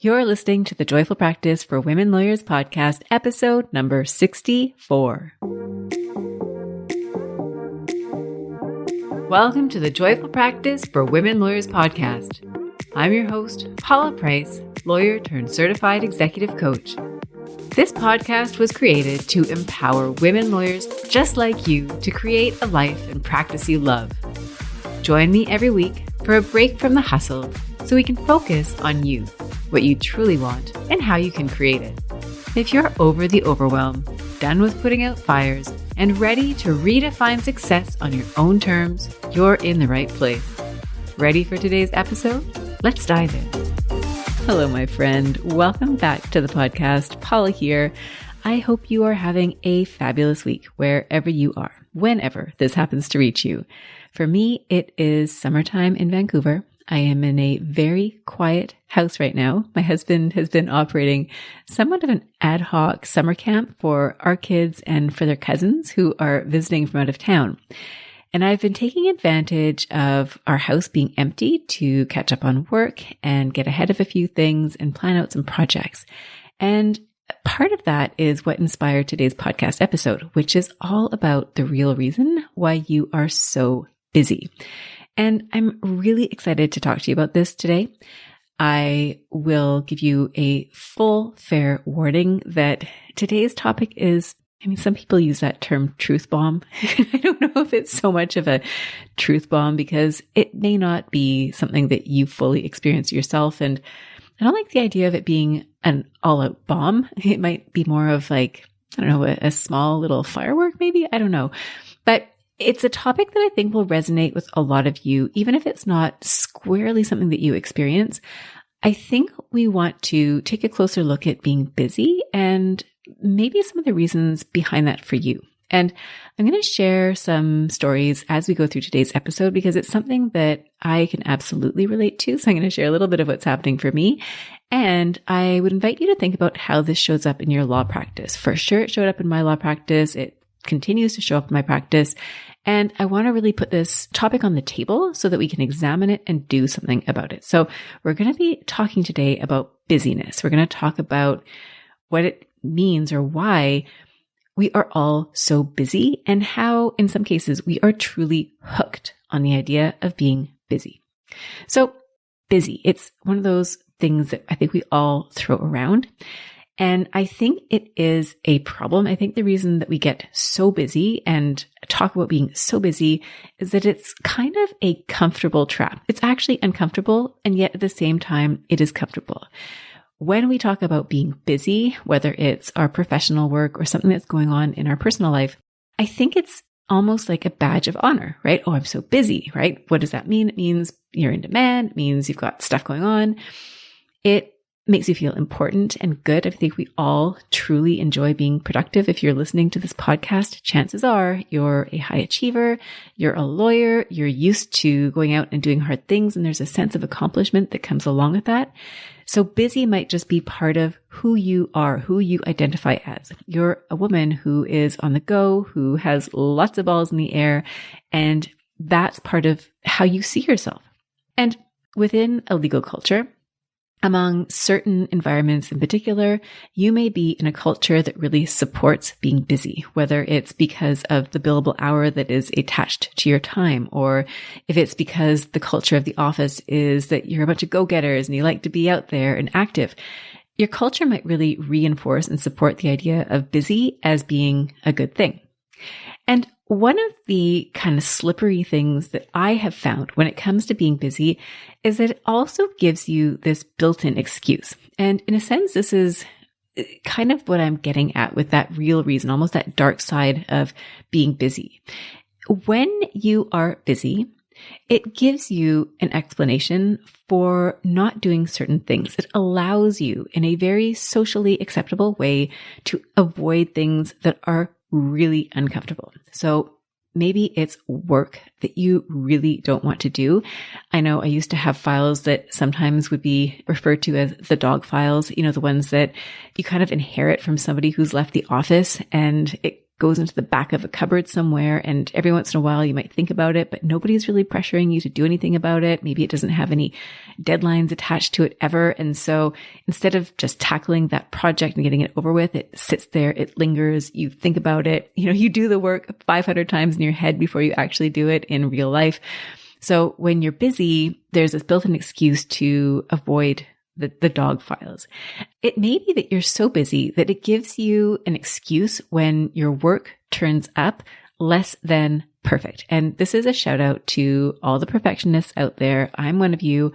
You're listening to the Joyful Practice for Women Lawyers podcast, episode number 64. Welcome to the Joyful Practice for Women Lawyers podcast. I'm your host, Paula Price, lawyer turned certified executive coach. This podcast was created to empower women lawyers just like you to create a life and practice you love. Join me every week for a break from the hustle so we can focus on you, what you truly want, and how you can create it. If you're over the overwhelm, done with putting out fires, and ready to redefine success on your own terms, you're in the right place. Ready for today's episode? Let's dive in. Hello, my friend. Welcome back to the podcast. Paula here. I hope you are having a fabulous week wherever you are, whenever this happens to reach you. For me, it is summertime in Vancouver. I am in a very quiet house right now. My husband has been operating somewhat of an ad hoc summer camp for our kids and for their cousins who are visiting from out of town. And I've been taking advantage of our house being empty to catch up on work and get ahead of a few things and plan out some projects. And part of that is what inspired today's podcast episode, which is all about the real reason why you are so busy. And I'm really excited to talk to you about this today. I will give you a full, fair warning that today's topic is, some people use that term truth bomb. I don't know if it's so much of a truth bomb because it may not be something that you fully experience yourself. And I don't like the idea of it being an all-out bomb. It might be more of like, a small little firework maybe. I don't know. But it's a topic that I think will resonate with a lot of you, even if it's not squarely something that you experience. I think we want to take a closer look at being busy and maybe some of the reasons behind that for you. And I'm going to share some stories as we go through today's episode because it's something that I can absolutely relate to. So I'm going to share a little bit of what's happening for me. And I would invite you to think about how this shows up in your law practice. For sure, it showed up in my law practice. It continues to show up in my practice. And I want to really put this topic on the table so that we can examine it and do something about it. So we're going to be talking today about busyness. We're going to talk about what it means or why we are all so busy and how, in some cases, we are truly hooked on the idea of being busy. So busy, it's one of those things that I think we all throw around. And I think it is a problem. I think the reason that we get so busy and talk about being so busy is that it's kind of a comfortable trap. It's actually uncomfortable, and yet at the same time, it is comfortable. When we talk about being busy, whether it's our professional work or something that's going on in our personal life, I think it's almost like a badge of honor, right? Oh, I'm so busy, right? What does that mean? It means you're in demand. It means you've got stuff going on. It makes you feel important and good. I think we all truly enjoy being productive. If you're listening to this podcast, chances are you're a high achiever, you're a lawyer, you're used to going out and doing hard things, and there's a sense of accomplishment that comes along with that. So busy might just be part of who you are, who you identify as. You're a woman who is on the go, who has lots of balls in the air, and that's part of how you see yourself. And within a legal culture, among certain environments in particular, you may be in a culture that really supports being busy, whether it's because of the billable hour that is attached to your time, or if it's because the culture of the office is that you're a bunch of go-getters and you like to be out there and active. Your culture might really reinforce and support the idea of busy as being a good thing. And one of the kind of slippery things that I have found when it comes to being busy is that it also gives you this built-in excuse. And in a sense, this is kind of what I'm getting at with that real reason, almost that dark side of being busy. When you are busy, it gives you an explanation for not doing certain things. It allows you in a very socially acceptable way to avoid things that are really uncomfortable. So maybe it's work that you really don't want to do. I know I used to have files that sometimes would be referred to as the dog files, the ones that you kind of inherit from somebody who's left the office, and it goes into the back of a cupboard somewhere. And every once in a while you might think about it, but nobody's really pressuring you to do anything about it. Maybe it doesn't have any deadlines attached to it ever. And so instead of just tackling that project and getting it over with, it sits there, it lingers, you think about it, you do the work 500 times in your head before you actually do it in real life. So when you're busy, there's this built-in excuse to avoid the dog files. It may be that you're so busy that it gives you an excuse when your work turns up less than perfect. And this is a shout out to all the perfectionists out there. I'm one of you.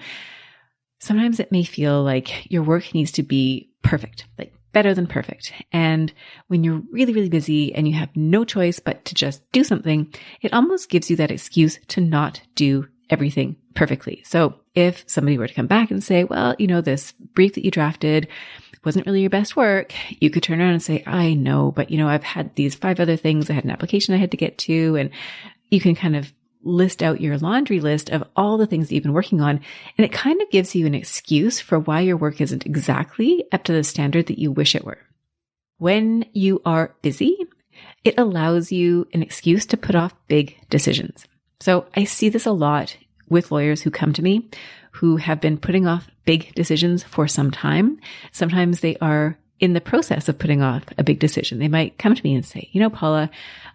Sometimes it may feel like your work needs to be perfect, like better than perfect. And when you're really, really busy and you have no choice but to just do something, it almost gives you that excuse to not do everything perfectly. So if somebody were to come back and say, well, this brief that you drafted wasn't really your best work, you could turn around and say, I know, but I've had these 5 other things. I had an application I had to get to, and you can kind of list out your laundry list of all the things that you've been working on. And it kind of gives you an excuse for why your work isn't exactly up to the standard that you wish it were. When you are busy, it allows you an excuse to put off big decisions. So I see this a lot with lawyers who come to me who have been putting off big decisions for some time. Sometimes they are in the process of putting off a big decision. They might come to me and say, Paula,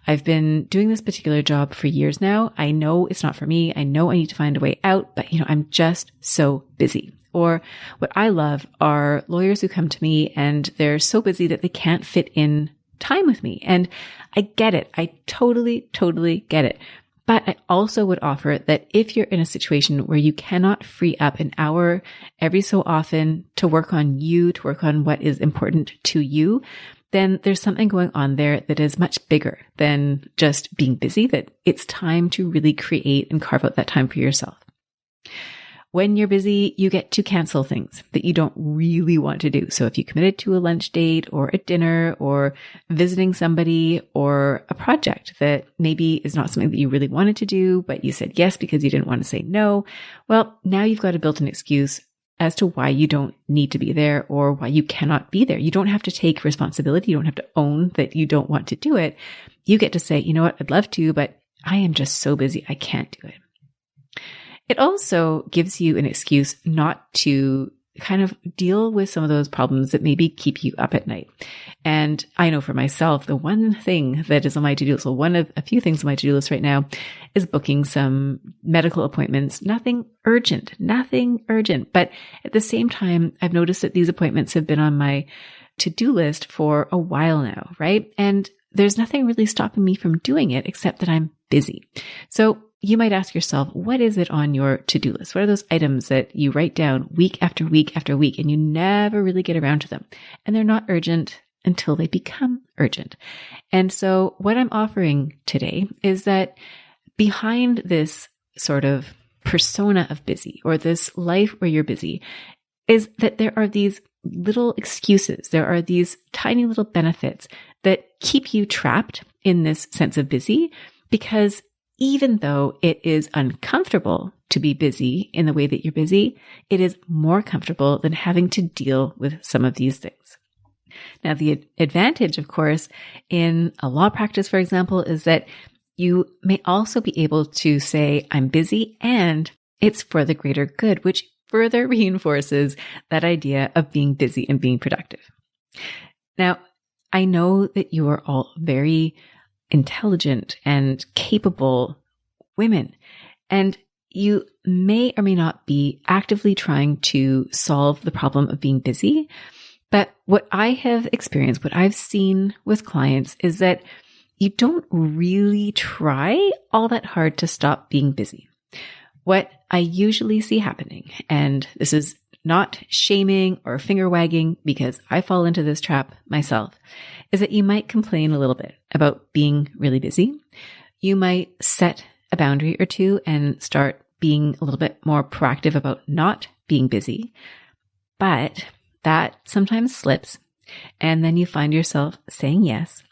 I've been doing this particular job for years now. I know it's not for me. I know I need to find a way out, but I'm just so busy. Or what I love are lawyers who come to me and they're so busy that they can't fit in time with me. And I get it. I totally, totally get it. But I also would offer that if you're in a situation where you cannot free up an hour every so often to work on you, to work on what is important to you, then there's something going on there that is much bigger than just being busy, that it's time to really create and carve out that time for yourself. When you're busy, you get to cancel things that you don't really want to do. So if you committed to a lunch date or a dinner or visiting somebody or a project that maybe is not something that you really wanted to do, but you said yes because you didn't want to say no, well, now you've got a built-in excuse as to why you don't need to be there or why you cannot be there. You don't have to take responsibility. You don't have to own that you don't want to do it. You get to say, you know what, I'd love to, but I am just so busy. I can't do it. It also gives you an excuse not to kind of deal with some of those problems that maybe keep you up at night. And I know for myself, the one thing that is on my to-do list, well, one of a few things on my to-do list right now is booking some medical appointments. Nothing urgent. But at the same time, I've noticed that these appointments have been on my to-do list for a while now, right? And there's nothing really stopping me from doing it except that I'm busy. So you might ask yourself, what is it on your to-do list? What are those items that you write down week after week after week and you never really get around to them? And they're not urgent until they become urgent. And so what I'm offering today is that behind this sort of persona of busy or this life where you're busy is that there are these little excuses. There are these tiny little benefits that keep you trapped in this sense of busy, because even though it is uncomfortable to be busy in the way that you're busy, it is more comfortable than having to deal with some of these things. Now, the advantage, of course, in a law practice, for example, is that you may also be able to say, I'm busy and it's for the greater good, which further reinforces that idea of being busy and being productive. Now, I know that you are all very intelligent and capable women, and you may or may not be actively trying to solve the problem of being busy. But what I have experienced, what I've seen with clients is that you don't really try all that hard to stop being busy. What I usually see happening, and this is not shaming or finger wagging because I fall into this trap myself, is that you might complain a little bit about being really busy. You might set a boundary or two and start being a little bit more proactive about not being busy. But that sometimes slips, and then you find yourself saying yes.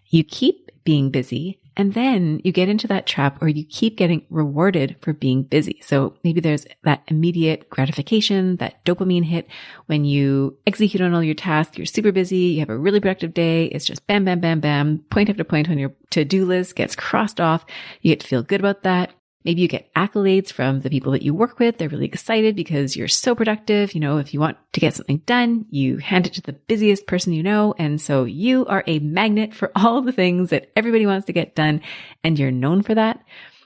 You keep being busy, And then you get into that trap where you keep getting rewarded for being busy. So maybe there's that immediate gratification, that dopamine hit when you execute on all your tasks. You're super busy. You have a really productive day. It's just bam, bam, bam, bam. Point after point on your to-do list gets crossed off. You get to feel good about that. Maybe you get accolades from the people that you work with. They're really excited because you're so productive. You know, if you want to get something done, you hand it to the busiest person you know. And so you are a magnet for all the things that everybody wants to get done. And you're known for that.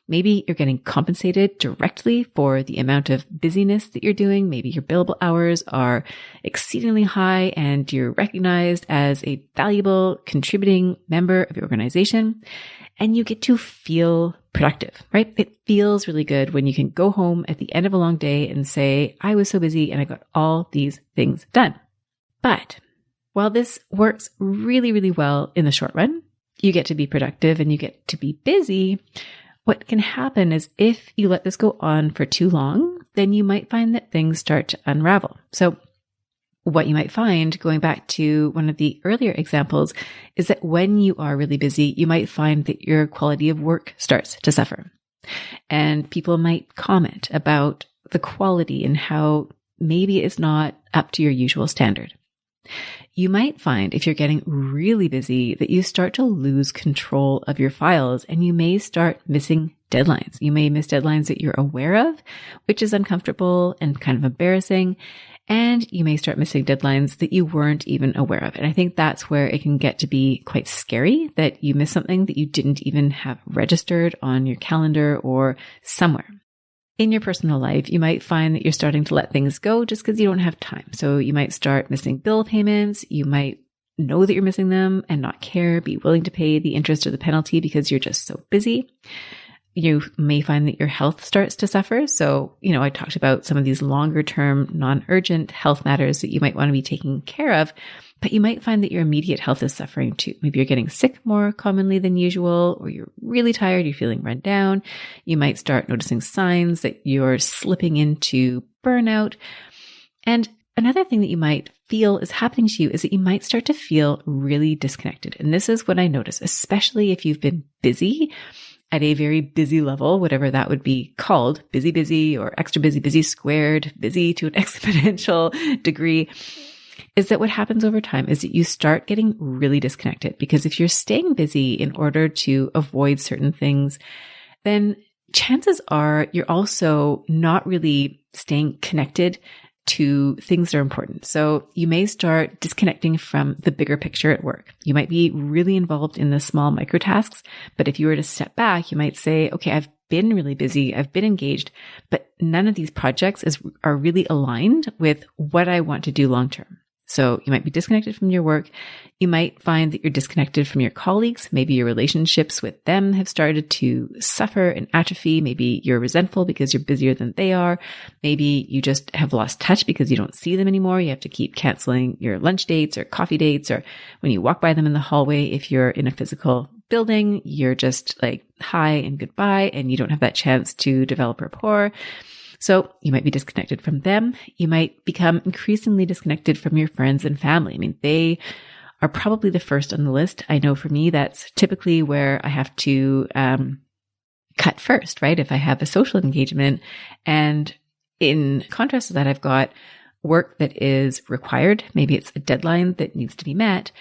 Maybe you're getting compensated directly for the amount of busyness that you're doing. Maybe your billable hours are exceedingly high and you're recognized as a valuable contributing member of your organization. And you get to feel productive, right? It feels really good when you can go home at the end of a long day and say, I was so busy and I got all these things done. But while this works really, really well in the short run, you get to be productive and you get to be busy. What can happen is if you let this go on for too long, then you might find that things start to unravel. So what you might find, going back to one of the earlier examples, is that when you are really busy, you might find that your quality of work starts to suffer. And people might comment about the quality and how maybe it's not up to your usual standard. You might find if you're getting really busy that you start to lose control of your files and you may start missing deadlines. You may miss deadlines that you're aware of, which is uncomfortable and kind of embarrassing. And you may start missing deadlines that you weren't even aware of. And I think that's where it can get to be quite scary that you miss something that you didn't even have registered on your calendar or somewhere. In your personal life, you might find that you're starting to let things go just because you don't have time. So you might start missing bill payments. You might know that you're missing them and not care, be willing to pay the interest or the penalty because you're just so busy. You may find that your health starts to suffer. So, I talked about some of these longer term, non-urgent health matters that you might want to be taking care of, but you might find that your immediate health is suffering too. Maybe you're getting sick more commonly than usual, or you're really tired, you're feeling run down. You might start noticing signs that you're slipping into burnout. And another thing that you might feel is happening to you is that you might start to feel really disconnected. And this is what I notice, especially if you've been busy at a very busy level, whatever that would be called, busy, or extra busy squared, busy to an exponential degree, is that what happens over time is that you start getting really disconnected. Because if you're staying busy in order to avoid certain things, then chances are you're also not really staying connected to things that are important. So you may start disconnecting from the bigger picture at work. You might be really involved in the small micro tasks, but if you were to step back, you might say, okay, I've been really busy, I've been engaged, but none of these projects are really aligned with what I want to do long term. So you might be disconnected from your work. You might find that you're disconnected from your colleagues. Maybe your relationships with them have started to suffer and atrophy. Maybe you're resentful because you're busier than they are. Maybe you just have lost touch because you don't see them anymore. You have to keep canceling your lunch dates or coffee dates, or when you walk by them in the hallway, if you're in a physical building, you're just like hi and goodbye, and you don't have that chance to develop rapport. So you might be disconnected from them. You might become increasingly disconnected from your friends and family. I mean, they are probably the first on the list. I know for me, that's typically where I have to cut first, right? If I have a social engagement. And in contrast to that, I've got work that is required. Maybe it's a deadline that needs to be met.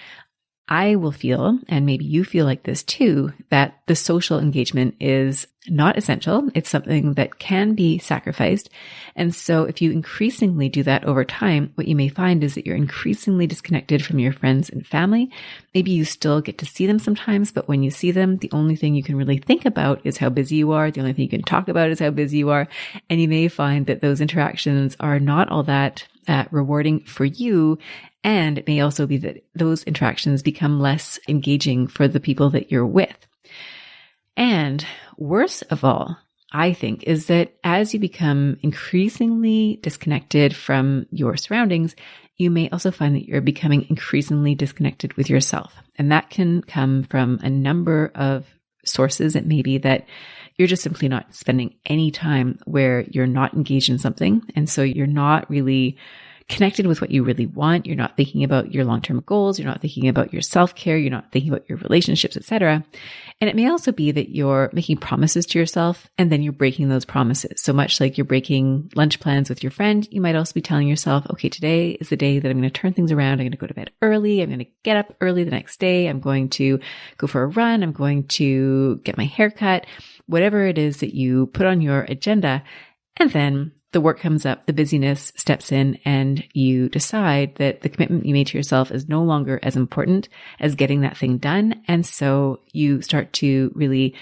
I will feel, and maybe you feel like this too, that the social engagement is not essential. It's something that can be sacrificed. And so if you increasingly do that over time, what you may find is that you're increasingly disconnected from your friends and family. Maybe you still get to see them sometimes, but when you see them, the only thing you can really think about is how busy you are. The only thing you can talk about is how busy you are. And you may find that those interactions are not all that rewarding for you. And it may also be that those interactions become less engaging for the people that you're with. And worse of all, I think, is that as you become increasingly disconnected from your surroundings, you may also find that you're becoming increasingly disconnected with yourself. And that can come from a number of sources. It may be that you're just simply not spending any time where you're not engaged in something. And so you're not really connected with what you really want. You're not thinking about your long-term goals. You're not thinking about your self-care. You're not thinking about your relationships, etc. And it may also be that you're making promises to yourself and then you're breaking those promises. So much like you're breaking lunch plans with your friend, you might also be telling yourself, okay, today is the day that I'm going to turn things around. I'm going to go to bed early. I'm going to get up early the next day. I'm going to go for a run. I'm going to get my hair cut, whatever it is that you put on your agenda. And then the work comes up, the busyness steps in, and you decide that the commitment you made to yourself is no longer as important as getting that thing done. And so you start to really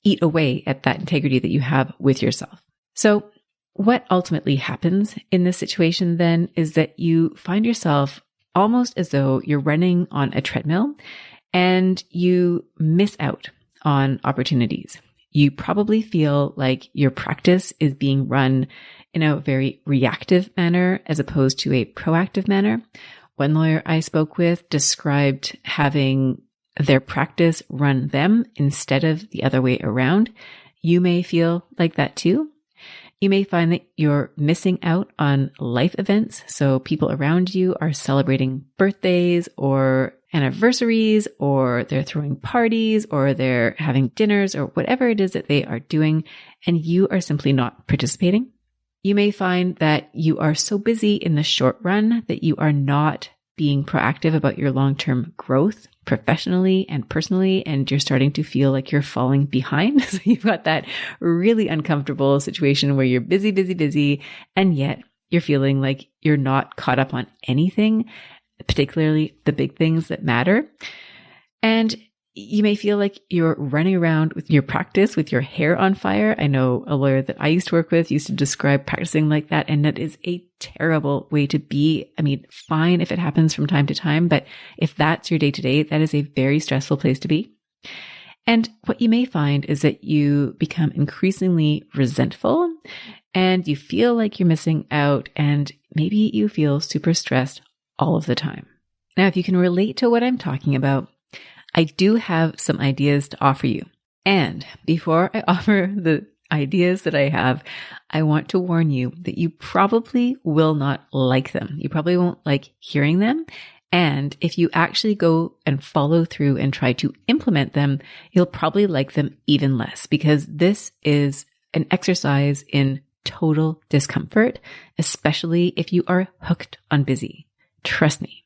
eat away at that integrity that you have with yourself. So what ultimately happens in this situation then is that you find yourself almost as though you're running on a treadmill and you miss out on opportunities. You probably feel like your practice is being run in a very reactive manner as opposed to a proactive manner. One lawyer I spoke with described having their practice run them instead of the other way around. You may feel like that too. You may find that you're missing out on life events. So people around you are celebrating birthdays or anniversaries, or they're throwing parties, or they're having dinners, or whatever it is that they are doing, and you are simply not participating. You may find that you are so busy in the short run that you are not being proactive about your long-term growth professionally and personally, and you're starting to feel like you're falling behind. So you've got that really uncomfortable situation where you're busy, and yet you're feeling like you're not caught up on anything, particularly the big things that matter. And you may feel like you're running around with your practice with your hair on fire. I know a lawyer that I used to work with used to describe practicing like that, and that is a terrible way to be. I mean, fine if it happens from time to time, but if that's your day-to-day, that is a very stressful place to be. And what you may find is that you become increasingly resentful and you feel like you're missing out, and maybe you feel super stressed all of the time. Now, if you can relate to what I'm talking about, I do have some ideas to offer you. And before I offer the ideas that I have, I want to warn you that you probably will not like them. You probably won't like hearing them. And if you actually go and follow through and try to implement them, you'll probably like them even less, because this is an exercise in total discomfort, especially if you are hooked on busy. Trust me.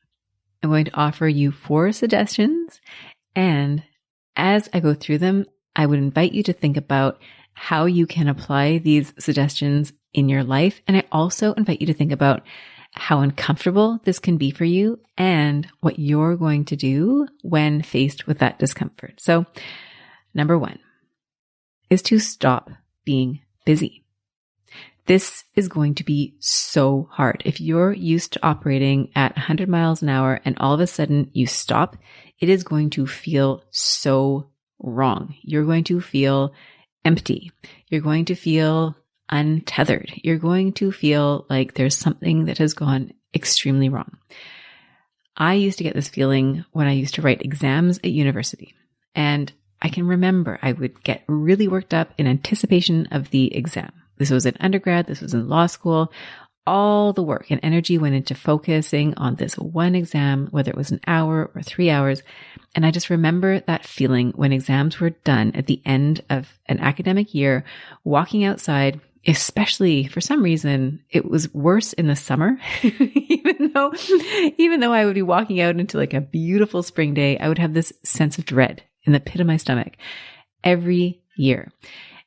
I'm going to offer you 4 suggestions. And as I go through them, I would invite you to think about how you can apply these suggestions in your life. And I also invite you to think about how uncomfortable this can be for you and what you're going to do when faced with that discomfort. So, number 1 is to stop being busy. This is going to be so hard. If you're used to operating at 100 miles an hour and all of a sudden you stop, it is going to feel so wrong. You're going to feel empty. You're going to feel untethered. You're going to feel like there's something that has gone extremely wrong. I used to get this feeling when I used to write exams at university. And I can remember I would get really worked up in anticipation of the exam. This was in undergrad, this was in law school. All the work and energy went into focusing on this one exam, whether it was an hour or 3 hours. And I just remember that feeling when exams were done at the end of an academic year, walking outside, especially for some reason, it was worse in the summer. even though I would be walking out into like a beautiful spring day, I would have this sense of dread in the pit of my stomach every year.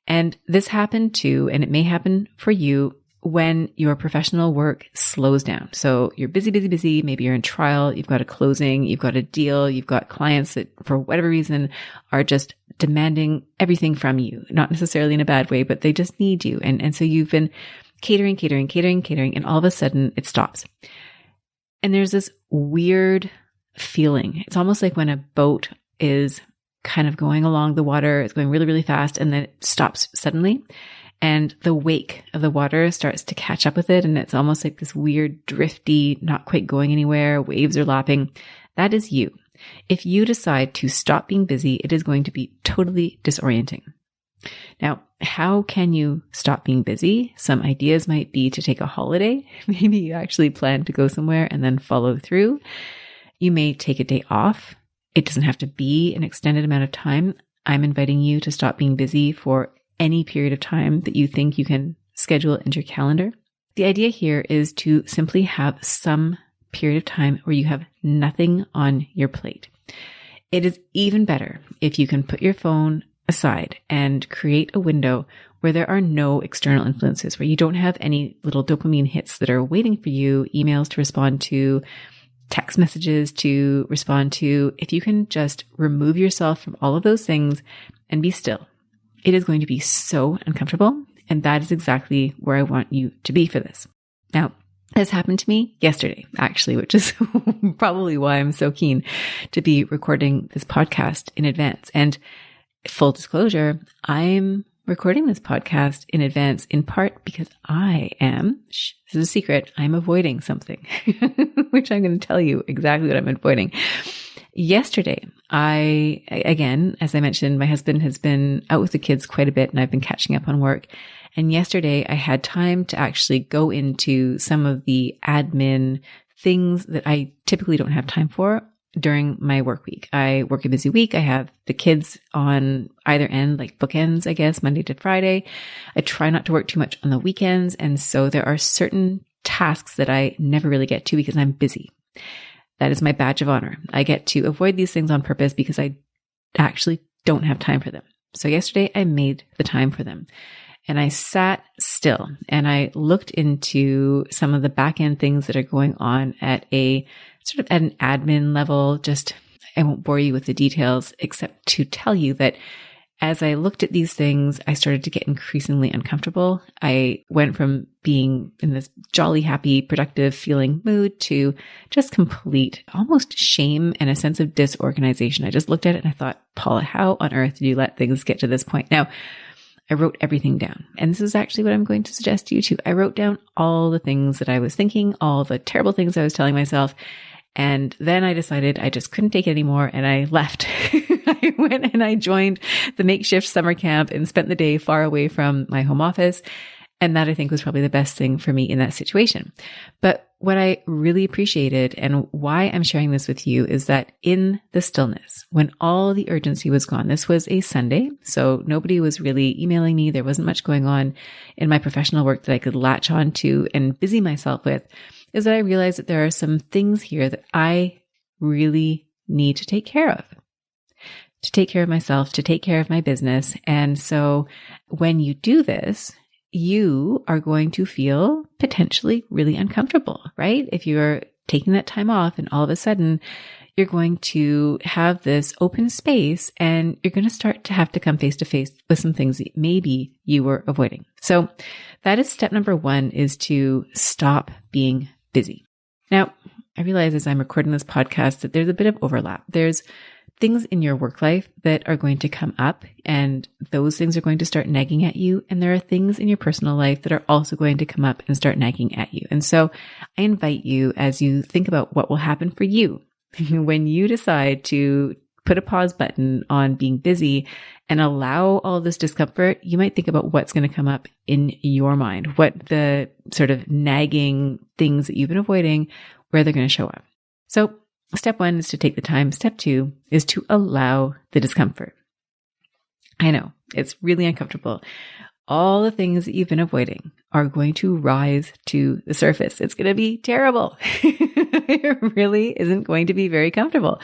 And this happened too, and it may happen for you when your professional work slows down. So you're busy. Maybe you're in trial, you've got a closing, you've got a deal, you've got clients that for whatever reason are just demanding everything from you, not necessarily in a bad way, but they just need you. And so you've been catering, and all of a sudden it stops. And there's this weird feeling. It's almost like when a boat is kind of going along the water, it's going really, really fast, and then it stops suddenly. And the wake of the water starts to catch up with it. And it's almost like this weird, drifty, not quite going anywhere. Waves are lapping. That is you. If you decide to stop being busy, it is going to be totally disorienting. Now, how can you stop being busy? Some ideas might be to take a holiday. Maybe you actually plan to go somewhere and then follow through. You may take a day off. It doesn't have to be an extended amount of time. I'm inviting you to stop being busy for any period of time that you think you can schedule into your calendar. The idea here is to simply have some period of time where you have nothing on your plate. It is even better if you can put your phone aside and create a window where there are no external influences, where you don't have any little dopamine hits that are waiting for you, emails to respond to, text messages to respond to. If you can just remove yourself from all of those things and be still, it is going to be so uncomfortable. And that is exactly where I want you to be for this. Now, this happened to me yesterday, actually, which is probably why I'm so keen to be recording this podcast in advance. And full disclosure, I'm recording this podcast in advance in part because this is a secret, I'm avoiding something, which I'm going to tell you exactly what I'm avoiding. Yesterday, again, as I mentioned, my husband has been out with the kids quite a bit and I've been catching up on work. And yesterday I had time to actually go into some of the admin things that I typically don't have time for during my work week. I work a busy week. I have the kids on either end, like bookends, I guess, Monday to Friday. I try not to work too much on the weekends. And so there are certain tasks that I never really get to because I'm busy. That is my badge of honor. I get to avoid these things on purpose because I actually don't have time for them. So yesterday I made the time for them. And I sat still and I looked into some of the back end things that are going on at a sort of at an admin level. I won't bore you with the details except to tell you that as I looked at these things, I started to get increasingly uncomfortable. I went from being in this jolly, happy, productive feeling mood to just complete almost shame and a sense of disorganization. I just looked at it and I thought, Paula, how on earth did you let things get to this point? Now, I wrote everything down. And this is actually what I'm going to suggest to you too. I wrote down all the things that I was thinking, all the terrible things I was telling myself. And then I decided I just couldn't take it anymore. And I left. I went and I joined the makeshift summer camp and spent the day far away from my home office. And that I think was probably the best thing for me in that situation. But what I really appreciated and why I'm sharing this with you is that in the stillness, when all the urgency was gone, this was a Sunday, so nobody was really emailing me. There wasn't much going on in my professional work that I could latch on to and busy myself with, is that I realized that there are some things here that I really need to take care of. To take care of myself, to take care of my business. And so when you do this, you are going to feel potentially really uncomfortable, right? If you're taking that time off and all of a sudden you're going to have this open space and you're going to start to have to come face to face with some things that maybe you were avoiding. So that is step number one, is to stop being busy. Now, I realize as I'm recording this podcast that there's a bit of overlap. There's things in your work life that are going to come up and those things are going to start nagging at you. And there are things in your personal life that are also going to come up and start nagging at you. And so I invite you, as you think about what will happen for you when you decide to put a pause button on being busy and allow all this discomfort, you might think about what's going to come up in your mind, what the sort of nagging things that you've been avoiding, where they're going to show up. So step one is to take the time. Step two is to allow the discomfort. I know it's really uncomfortable. All the things that you've been avoiding are going to rise to the surface. It's going to be terrible. It really isn't going to be very comfortable.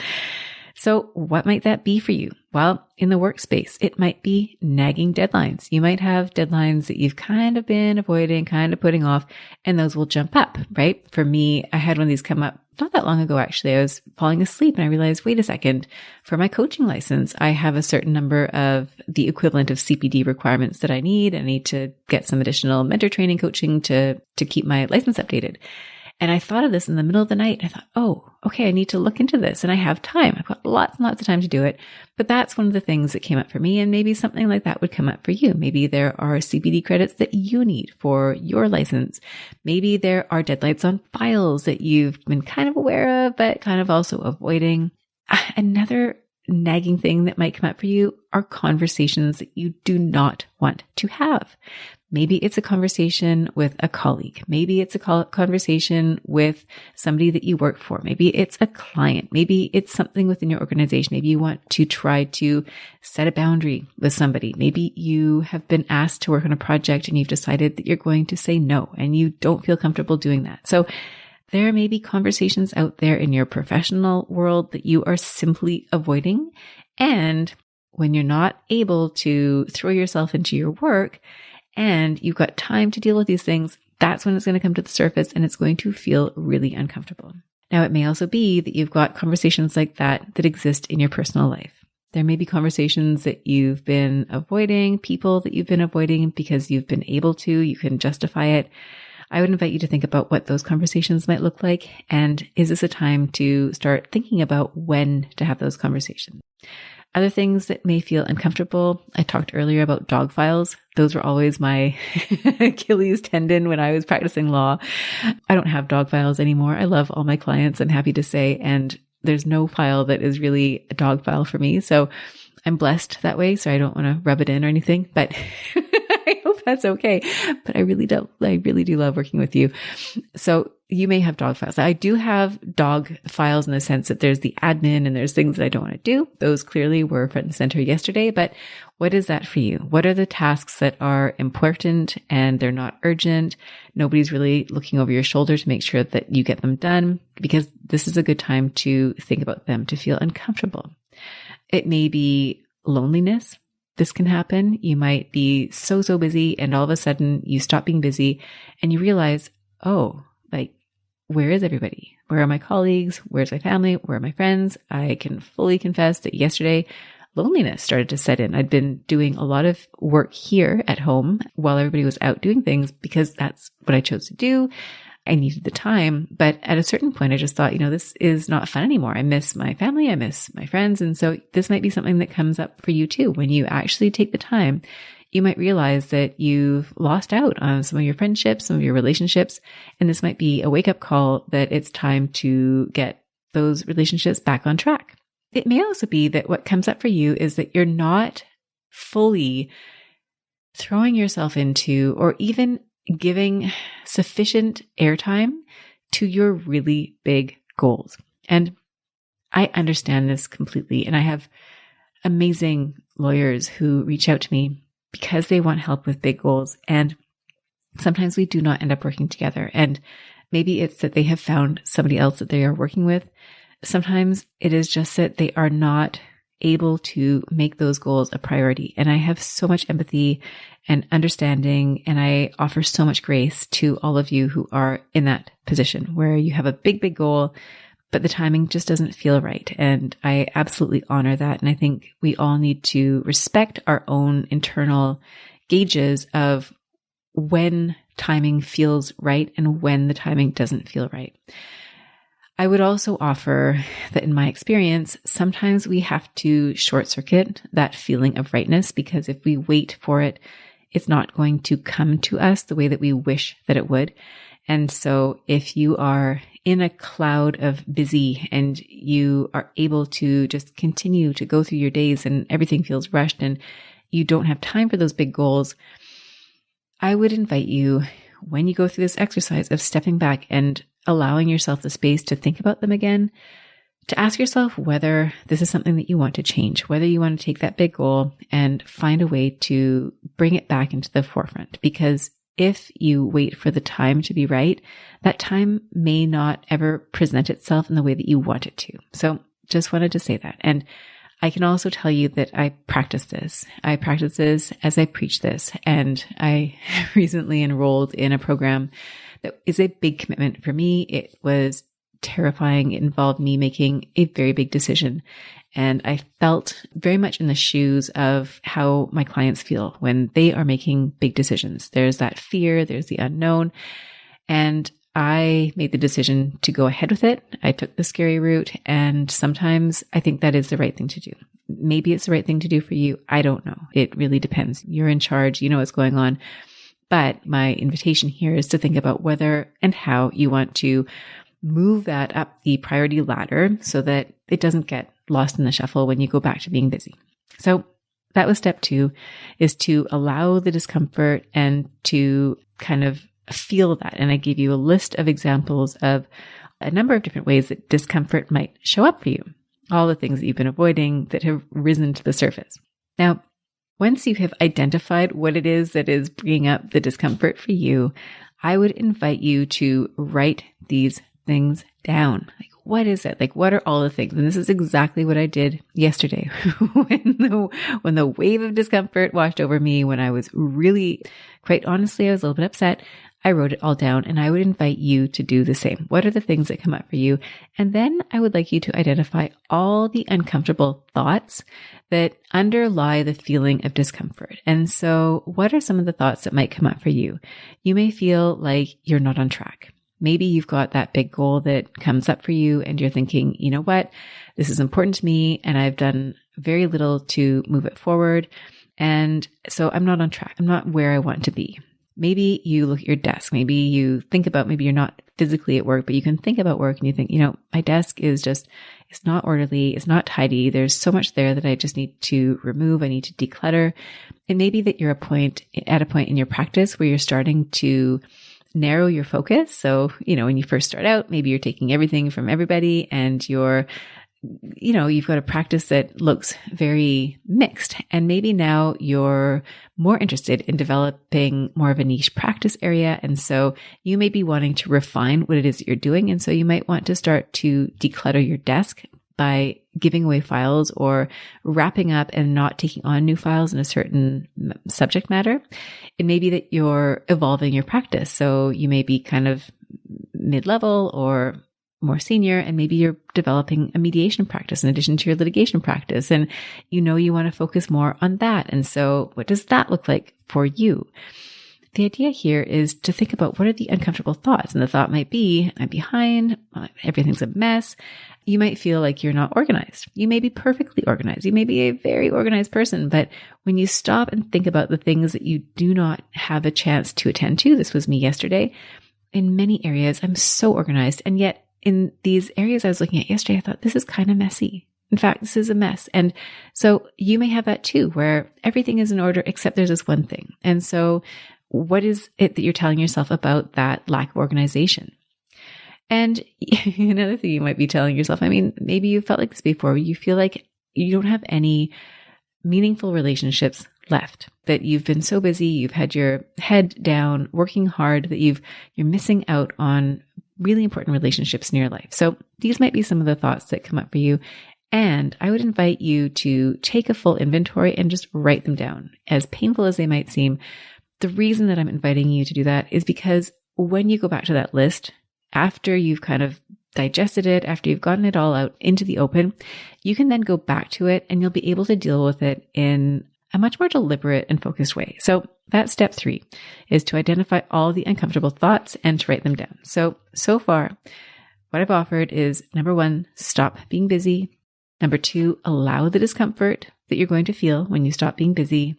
So what might that be for you? Well, in the workspace, it might be nagging deadlines. You might have deadlines that you've kind of been avoiding, kind of putting off, and those will jump up, right? For me, I had one of these come up not that long ago, actually. I was falling asleep and I realized, wait a second, for my coaching license, I have a certain number of the equivalent of CPD requirements that I need. I need to get some additional mentor training coaching to keep my license updated. And I thought of this in the middle of the night. I thought, oh, okay, I need to look into this and I have time. I've got lots and lots of time to do it. But that's one of the things that came up for me. And maybe something like that would come up for you. Maybe there are CPD credits that you need for your license. Maybe there are deadlines on files that you've been kind of aware of, but kind of also avoiding. Another nagging thing that might come up for you are conversations that you do not want to have. Maybe it's a conversation with a colleague. Maybe it's a conversation with somebody that you work for. Maybe it's a client. Maybe it's something within your organization. Maybe you want to try to set a boundary with somebody. Maybe you have been asked to work on a project and you've decided that you're going to say no and you don't feel comfortable doing that. So there may be conversations out there in your professional world that you are simply avoiding. And when you're not able to throw yourself into your work, and you've got time to deal with these things, that's when it's going to come to the surface and it's going to feel really uncomfortable. Now, it may also be that you've got conversations like that exist in your personal life. There may be conversations that you've been avoiding, people that you've been avoiding because you've been able to, you can justify it. I would invite you to think about what those conversations might look like. And is this a time to start thinking about when to have those conversations? Other things that may feel uncomfortable. I talked earlier about dog files. Those were always my Achilles tendon when I was practicing law. I don't have dog files anymore. I love all my clients, I'm happy to say, and there's no file that is really a dog file for me. So I'm blessed that way. So I don't want to rub it in or anything, but I hope that's okay. But I really do love working with you. So you may have dog files. I do have dog files in the sense that there's the admin and there's things that I don't want to do. Those clearly were front and center yesterday, but what is that for you? What are the tasks that are important and they're not urgent? Nobody's really looking over your shoulder to make sure that you get them done, because this is a good time to think about them, to feel uncomfortable. It may be loneliness. This can happen. You might be so busy and all of a sudden you stop being busy and you realize, where is everybody? Where are my colleagues? Where's my family? Where are my friends? I can fully confess that yesterday loneliness started to set in. I'd been doing a lot of work here at home while everybody was out doing things because that's what I chose to do. I needed the time. But at a certain point, I just thought, this is not fun anymore. I miss my family. I miss my friends. And so this might be something that comes up for you too. When you actually take the time, you might realize that you've lost out on some of your friendships, some of your relationships. And this might be a wake-up call that it's time to get those relationships back on track. It may also be that what comes up for you is that you're not fully throwing yourself into or even giving sufficient airtime to your really big goals. And I understand this completely. And I have amazing lawyers who reach out to me because they want help with big goals. And sometimes we do not end up working together. And maybe it's that they have found somebody else that they are working with. Sometimes it is just that they are not able to make those goals a priority. And I have so much empathy and understanding, and I offer so much grace to all of you who are in that position where you have a big goal, but the timing just doesn't feel right. And I absolutely honor that. And I think we all need to respect our own internal gauges of when timing feels right and when the timing doesn't feel right. I would also offer that in my experience, sometimes we have to short circuit that feeling of rightness, because if we wait for it, it's not going to come to us the way that we wish that it would. And so if you are in a cloud of busy and you are able to just continue to go through your days and everything feels rushed and you don't have time for those big goals, I would invite you, when you go through this exercise of stepping back and allowing yourself the space to think about them again, to ask yourself whether this is something that you want to change, whether you want to take that big goal and find a way to bring it back into the forefront. Because if you wait for the time to be right, that time may not ever present itself in the way that you want it to. So just wanted to say that. And I can also tell you that I practice this. I practice this as I preach this. And I recently enrolled in a program that is a big commitment for me. It was terrifying. It involved me making a very big decision. And I felt very much in the shoes of how my clients feel when they are making big decisions. There's that fear, there's the unknown. And I made the decision to go ahead with it. I took the scary route. And sometimes I think that is the right thing to do. Maybe it's the right thing to do for you. I don't know. It really depends. You're in charge. You know what's going on. But my invitation here is to think about whether and how you want to move that up the priority ladder so that it doesn't get lost in the shuffle when you go back to being busy. So that was step 2, is to allow the discomfort and to kind of feel that. And I gave you a list of examples of a number of different ways that discomfort might show up for you. All the things that you've been avoiding that have risen to the surface. Now, once you have identified what it is that is bringing up the discomfort for you, I would invite you to write these things down. Like, what is it? Like, what are all the things? And this is exactly what I did yesterday when the wave of discomfort washed over me, when I was really, quite honestly, I was a little bit upset. I wrote it all down, and I would invite you to do the same. What are the things that come up for you? And then I would like you to identify all the uncomfortable thoughts that underlie the feeling of discomfort. And so what are some of the thoughts that might come up for you? You may feel like you're not on track. Maybe you've got that big goal that comes up for you and you're thinking, you know what, this is important to me and I've done very little to move it forward. And so I'm not on track. I'm not where I want to be. Maybe you look at your desk. Maybe you think about, maybe you're not physically at work, but you can think about work and you think, my desk is just, it's not orderly. It's not tidy. There's so much there that I just need to remove. I need to declutter. It may be that you're at a point in your practice where you're starting to narrow your focus. So, when you first start out, maybe you're taking everything from everybody and you've got a practice that looks very mixed. And maybe now you're more interested in developing more of a niche practice area. And so you may be wanting to refine what it is that you're doing. And so you might want to start to declutter your desk by giving away files or wrapping up and not taking on new files in a certain subject matter. It may be that you're evolving your practice. So you may be kind of mid-level or more senior, and maybe you're developing a mediation practice in addition to your litigation practice. And you want to focus more on that. And so what does that look like for you? The idea here is to think about what are the uncomfortable thoughts. And the thought might be, I'm behind, everything's a mess. You might feel like you're not organized. You may be perfectly organized. You may be a very organized person, but when you stop and think about the things that you do not have a chance to attend to, this was me yesterday, in many areas, I'm so organized. And yet in these areas I was looking at yesterday, I thought, this is kind of messy. In fact, this is a mess. And so you may have that too, where everything is in order except there's this one thing. And so what is it that you're telling yourself about that lack of organization? And another thing you might be telling yourself, maybe you felt like this before, you feel like you don't have any meaningful relationships left, that you've been so busy, you've had your head down, working hard, that you're missing out on really important relationships in your life. So these might be some of the thoughts that come up for you. And I would invite you to take a full inventory and just write them down. As painful as they might seem, the reason that I'm inviting you to do that is because when you go back to that list, after you've kind of digested it, after you've gotten it all out into the open, you can then go back to it and you'll be able to deal with it in a much more deliberate and focused way. So that's step 3, is to identify all the uncomfortable thoughts and to write them down. So far, what I've offered is, number 1, stop being busy. Number 2, allow the discomfort that you're going to feel when you stop being busy.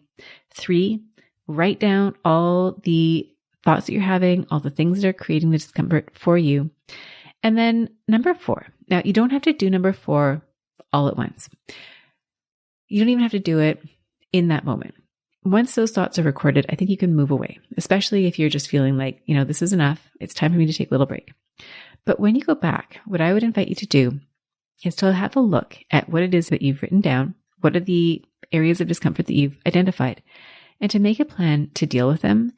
3, write down all the thoughts that you're having, all the things that are creating the discomfort for you. And then number 4, now you don't have to do number 4 all at once. You don't even have to do it in that moment. Once those thoughts are recorded, I think you can move away, especially if you're just feeling like, this is enough. It's time for me to take a little break. But when you go back, what I would invite you to do is to have a look at what it is that you've written down. What are the areas of discomfort that you've identified? And to make a plan to deal with them,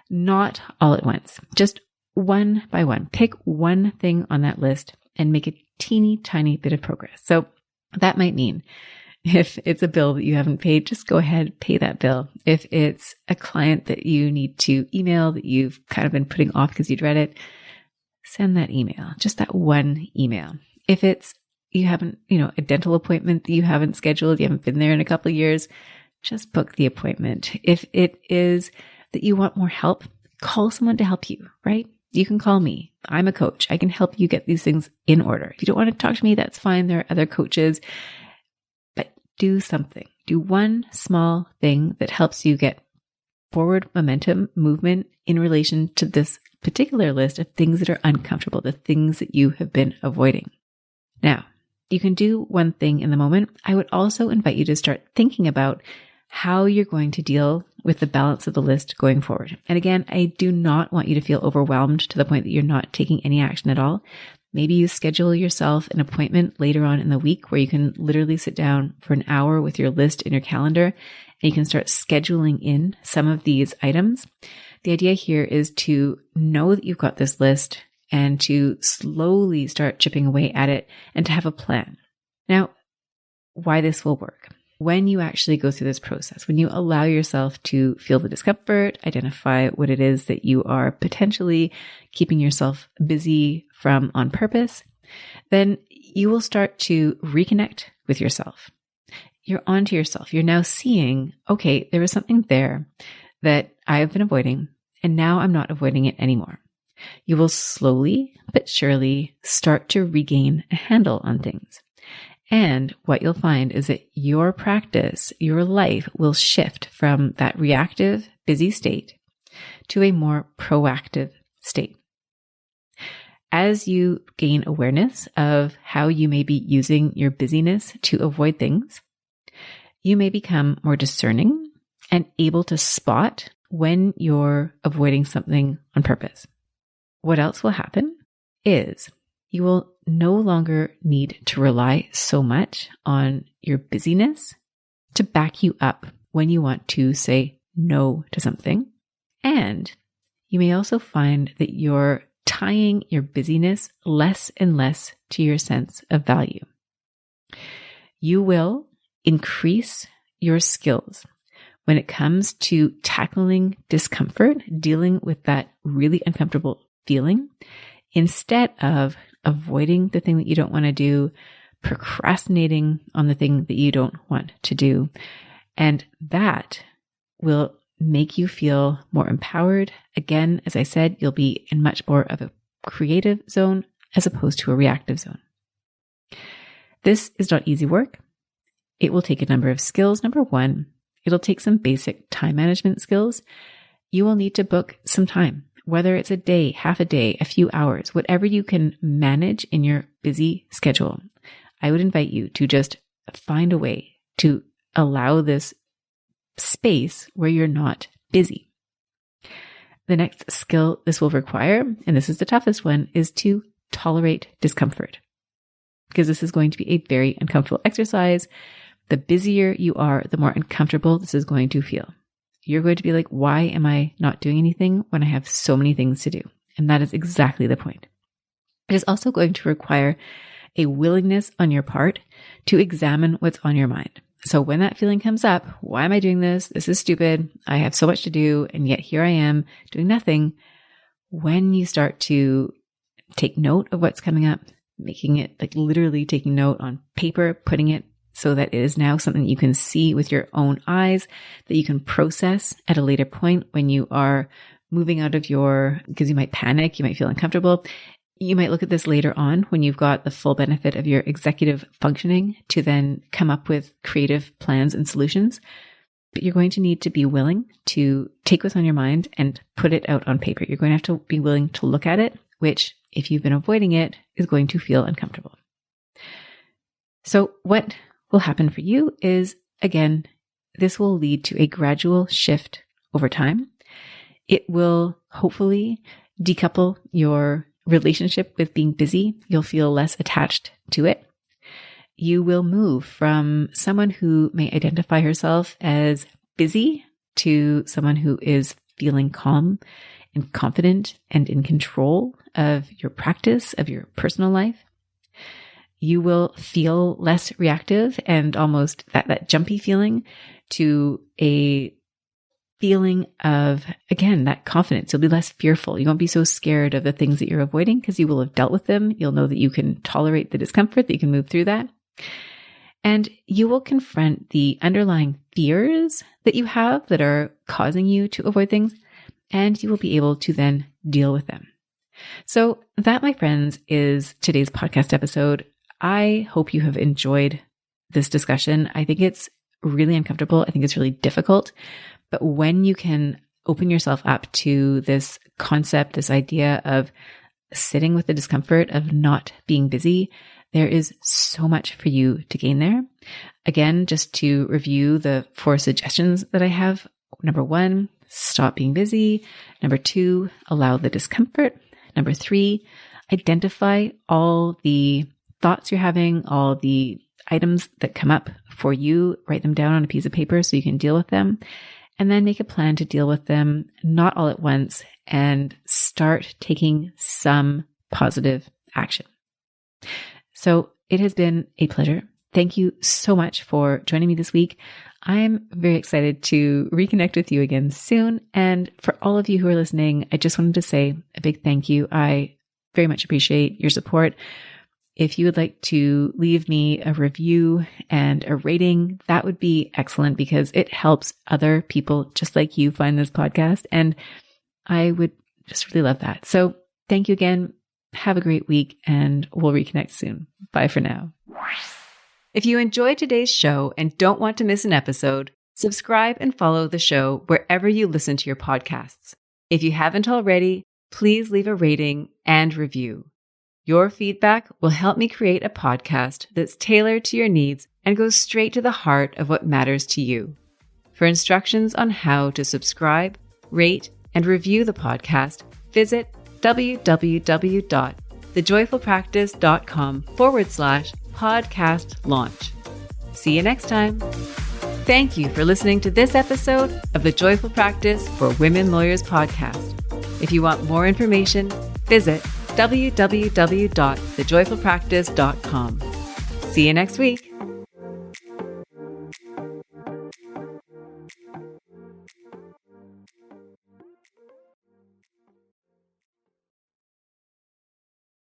not all at once, just one by one. Pick one thing on that list and make a teeny tiny bit of progress. So that might mean if it's a bill that you haven't paid, just go ahead, pay that bill. If it's a client that you need to email that you've kind of been putting off because you dread it, send that email, just that one email. If it's, you haven't, a dental appointment that you haven't scheduled, you haven't been there in a couple of years, just book the appointment. If it is that you want more help, call someone to help you, right? You can call me. I'm a coach. I can help you get these things in order. If you don't want to talk to me, that's fine. There are other coaches. Do something. Do one small thing that helps you get forward momentum, movement in relation to this particular list of things that are uncomfortable, the things that you have been avoiding. Now, you can do one thing in the moment. I would also invite you to start thinking about how you're going to deal with the balance of the list going forward. And again, I do not want you to feel overwhelmed to the point that you're not taking any action at all. Maybe you schedule yourself an appointment later on in the week where you can literally sit down for an hour with your list in your calendar and you can start scheduling in some of these items. The idea here is to know that you've got this list and to slowly start chipping away at it and to have a plan. Now, why this will work. When you actually go through this process, when you allow yourself to feel the discomfort, identify what it is that you are potentially keeping yourself busy from on purpose, then you will start to reconnect with yourself. You're onto yourself. You're now seeing, okay, there was something there that I have been avoiding, and now I'm not avoiding it anymore. You will slowly but surely start to regain a handle on things. And what you'll find is that your practice, your life will shift from that reactive, busy state to a more proactive state. As you gain awareness of how you may be using your busyness to avoid things, you may become more discerning and able to spot when you're avoiding something on purpose. What else will happen is you will no longer need to rely so much on your busyness to back you up when you want to say no to something. And you may also find that you're tying your busyness less and less to your sense of value. You will increase your skills when it comes to tackling discomfort, dealing with that really uncomfortable feeling, instead of avoiding the thing that you don't want to do, procrastinating on the thing that you don't want to do. And that will make you feel more empowered. Again, as I said, you'll be in much more of a creative zone as opposed to a reactive zone. This is not easy work. It will take a number of skills. Number one, it'll take some basic time management skills. You will need to book some time, whether it's a day, half a day, a few hours, whatever you can manage in your busy schedule. I would invite you to just find a way to allow this space where you're not busy. The next skill this will require, and this is the toughest one, is to tolerate discomfort. Because this is going to be a very uncomfortable exercise. The busier you are, the more uncomfortable this is going to feel. You're going to be like, why am I not doing anything when I have so many things to do? And that is exactly the point. It is also going to require a willingness on your part to examine what's on your mind. So when that feeling comes up, why am I doing this? This is stupid. I have so much to do. And yet here I am doing nothing. When you start to take note of what's coming up, making it like literally taking note on paper, putting it so that it is now something you can see with your own eyes, that you can process at a later point when you are moving out of because you might panic, you might feel uncomfortable. You might look at this later on when you've got the full benefit of your executive functioning to then come up with creative plans and solutions. But you're going to need to be willing to take what's on your mind and put it out on paper. You're going to have to be willing to look at it, which if you've been avoiding it is going to feel uncomfortable. So what will happen for you is, again, this will lead to a gradual shift over time. It will hopefully decouple your relationship with being busy. You'll feel less attached to it. You will move from someone who may identify herself as busy to someone who is feeling calm and confident and in control of your practice, of your personal life. You will feel less reactive and almost that jumpy feeling to a feeling of, again, that confidence. You'll be less fearful. You won't be so scared of the things that you're avoiding because you will have dealt with them. You'll know that you can tolerate the discomfort, that you can move through that. And you will confront the underlying fears that you have that are causing you to avoid things, and you will be able to then deal with them. So that, my friends, is today's podcast episode. I hope you have enjoyed this discussion. I think it's really uncomfortable. I think it's really difficult. But when you can open yourself up to this concept, this idea of sitting with the discomfort of not being busy, there is so much for you to gain there. Again, just to review the 4 suggestions that I have. Number 1, stop being busy. Number 2, allow the discomfort. Number 3, identify all the thoughts you're having, all the items that come up for you. Write them down on a piece of paper so you can deal with them. And then make a plan to deal with them, not all at once, and start taking some positive action. So it has been a pleasure. Thank you so much for joining me this week. I'm very excited to reconnect with you again soon. And for all of you who are listening, I just wanted to say a big thank you. I very much appreciate your support. If you would like to leave me a review and a rating, that would be excellent because it helps other people just like you find this podcast. And I would just really love that. So thank you again. Have a great week and we'll reconnect soon. Bye for now. If you enjoyed today's show and don't want to miss an episode, subscribe and follow the show wherever you listen to your podcasts. If you haven't already, please leave a rating and review. Your feedback will help me create a podcast that's tailored to your needs and goes straight to the heart of what matters to you. For instructions on how to subscribe, rate, and review the podcast, visit www.thejoyfulpractice.com/podcast launch. See you next time. Thank you for listening to this episode of the Joyful Practice for Women Lawyers podcast. If you want more information, visit www.thejoyfulpractice.com. See you next week.